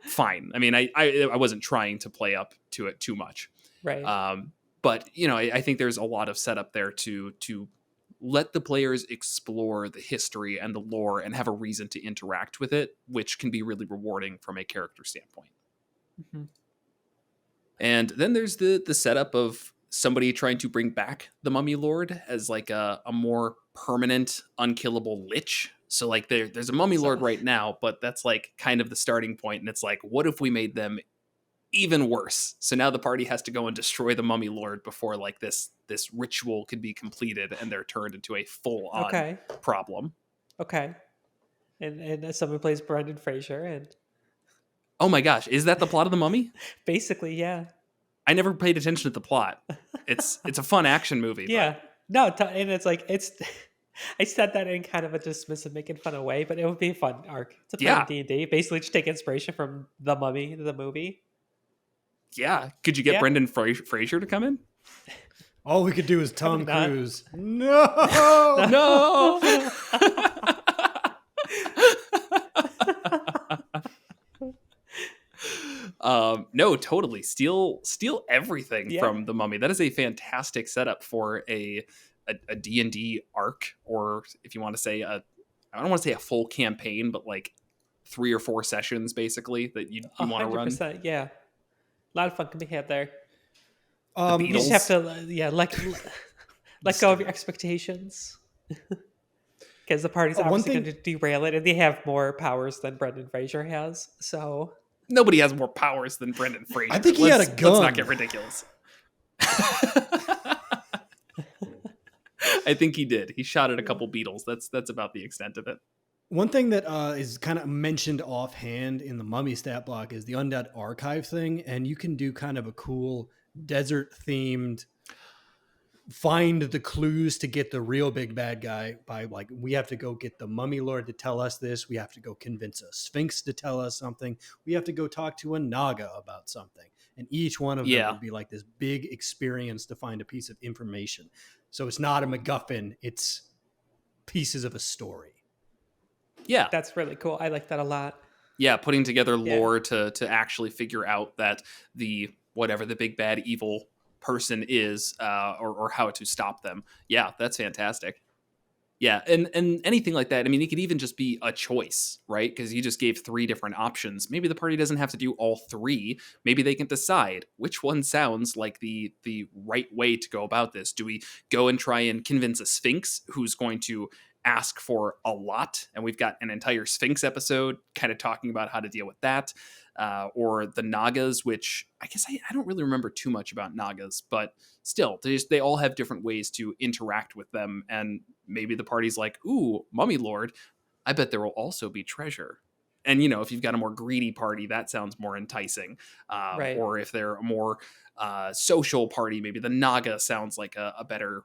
Fine. I mean, I wasn't trying to play up to it too much. Right. But, I think there's a lot of setup there to let the players explore the history and the lore and have a reason to interact with it, which can be really rewarding from a character standpoint. Mm-hmm. And then there's the setup of somebody trying to bring back the mummy lord as like a more permanent, unkillable lich. So like there's a mummy lord right now, but that's like kind of the starting point. And it's like, what if we made them even worse? So now the party has to go and destroy the mummy lord before like this ritual could be completed and they're turned into a full-on problem. Okay. And someone plays Brendan Fraser, and oh my gosh, is that the plot of the Mummy? Basically, yeah. I never paid attention to the plot. It's a fun action movie. Yeah. But... No, and it's like I said that in kind of a dismissive, making fun of way, but it would be a fun arc to play in D&D. Basically, just take inspiration from the Mummy, the movie. Yeah. Could you get Brendan Fraser to come in? All we could do is Tom Cruise. No, no. No, totally. Steal everything from the Mummy. That is a fantastic setup for a D&D arc, or if you want to say I don't want to say a full campaign, but like 3 or 4 sessions basically that you want to run. Yeah. A lot of fun can be had there. You just have to let go of your expectations. Because the party's obviously going to derail it, and they have more powers than Brendan Fraser has. So nobody has more powers than Brendan Fraser. I think he had a gun. Let's not get ridiculous. I think he did. He shot at a couple beetles. That's about the extent of it. One thing that is kind of mentioned offhand in the Mummy stat block is the Undead Archive thing, and you can do kind of a cool desert-themed find the clues to get the real big bad guy by like, we have to go get the Mummy Lord to tell us this. We have to go convince a Sphinx to tell us something. We have to go talk to a Naga about something. And each one of them would be like this big experience to find a piece of information. So it's not a MacGuffin. It's pieces of a story. Yeah. That's really cool. I like that a lot. Yeah, putting together lore to actually figure out that whatever the big bad evil person is, or how to stop them. Yeah, that's fantastic. Yeah, and anything like that. I mean, it could even just be a choice, right? Because you just gave 3 different options. Maybe the party doesn't have to do all 3. Maybe they can decide which one sounds like the right way to go about this. Do we go and try and convince a Sphinx who's going to ask for a lot? And we've got an entire Sphinx episode kind of talking about how to deal with that. Or the Nagas, which I guess I don't really remember too much about Nagas, but still, they all have different ways to interact with them. And maybe the party's like, ooh, Mummy Lord, I bet there will also be treasure. And, if you've got a more greedy party, that sounds more enticing. Right. Or if they're a more social party, maybe the Naga sounds like a better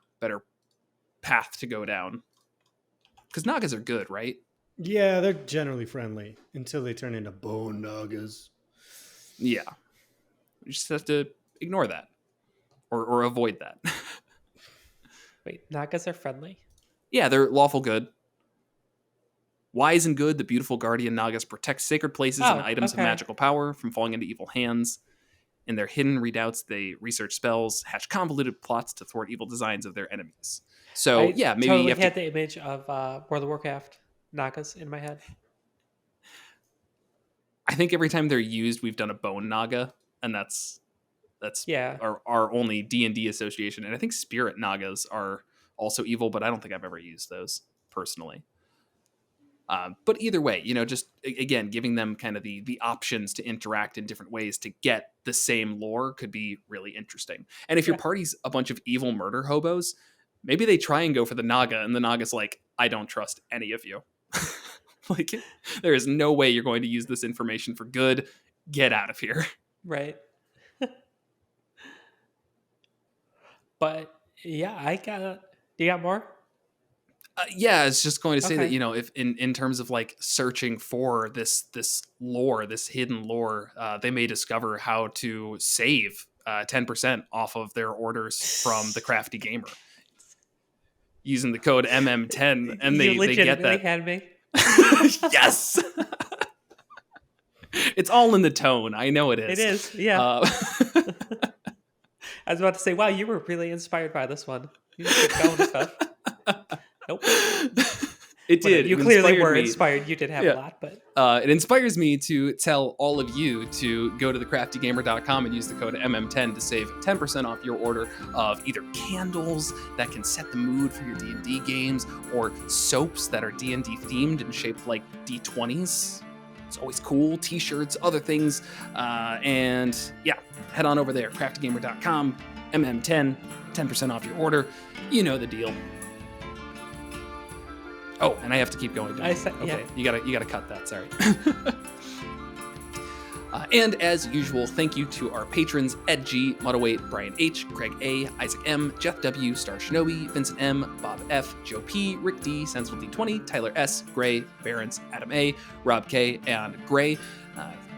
path to go down. Because Nagas are good, right? Yeah, they're generally friendly until they turn into bone Nagas. Yeah. You just have to ignore that or avoid that. Wait, Nagas are friendly? Yeah, they're lawful good. Wise and good, the beautiful guardian Nagas protect sacred places and items of okay. magical power from falling into evil hands. In their hidden redoubts, they research spells, hatch convoluted plots to thwart evil designs of their enemies. So, I yeah, maybe totally you have had to... the image of World of Warcraft Nagas in my head. I think every time they're used, we've done a bone Naga, and that's Yeah. our only D&D association. And I think spirit Nagas are also evil, but I don't think I've ever used those personally. But either way, just again, giving them kind of the options to interact in different ways to get the same lore could be really interesting. And if your party's a bunch of evil murder hobos, maybe they try and go for the Naga, and the Naga's like, I don't trust any of you. Like, there is no way you're going to use this information for good. Get out of here. Right. But yeah, do you got more? Yeah, I was just going to say Okay. that, if in terms of like searching for this lore, this hidden lore, they may discover how to save 10% off of their orders from the Crafty Gamer using the code MM10, and You they get legitimately that. had me. Yes. It's all in the tone. I know it is. It is, yeah. I was about to say, wow, you were really inspired by this one. You just kept going with stuff. Nope. It did. You It clearly were me. inspired. You did have Yeah. a lot, but it inspires me to tell all of you to go to thecraftygamer.com and use the code MM10 to save 10% off your order of either candles that can set the mood for your D&D games, or soaps that are D&D themed and shaped like D20s. It's always cool. T-shirts, other things. And yeah, head on over there, craftygamer.com, MM10, 10% off your order. You know the deal. Oh, and I have to keep going. I said, okay, yeah. you gotta cut that. Sorry. And as usual, thank you to our patrons: Ed G, Muddawait, Brian H, Greg A, Isaac M, Jeff W, Star Shinobi, Vincent M, Bob F, Joe P, Rick D, Sensible D20, Tyler S, Gray, Barons, Adam A, Rob K, and Gray.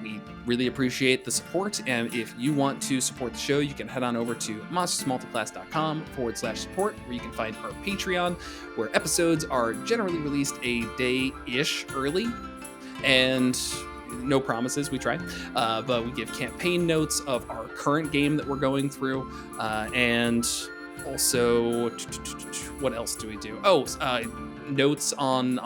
We really appreciate the support, and if you want to support the show, you can head on over to monstersmulticlass.com/support, where you can find our Patreon, where episodes are generally released a day-ish early, and no promises, we try, but we give campaign notes of our current game that we're going through, and also, what else do we do? Notes on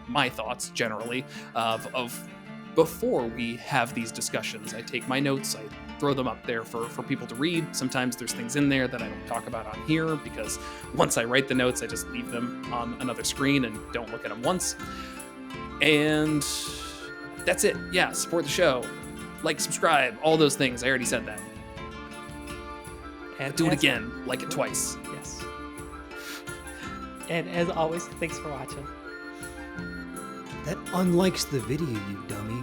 my thoughts generally of before we have these discussions. I take my notes, I throw them up there for people to read. Sometimes there's things in there that I don't talk about on here, because once I write the notes, I just leave them on another screen and don't look at them once. And that's it. Yeah, support the show. Like, subscribe, all those things. I already said that. And Do it again. Like it twice. Yes. And as always, thanks for watching. That unlikes the video, you dummy.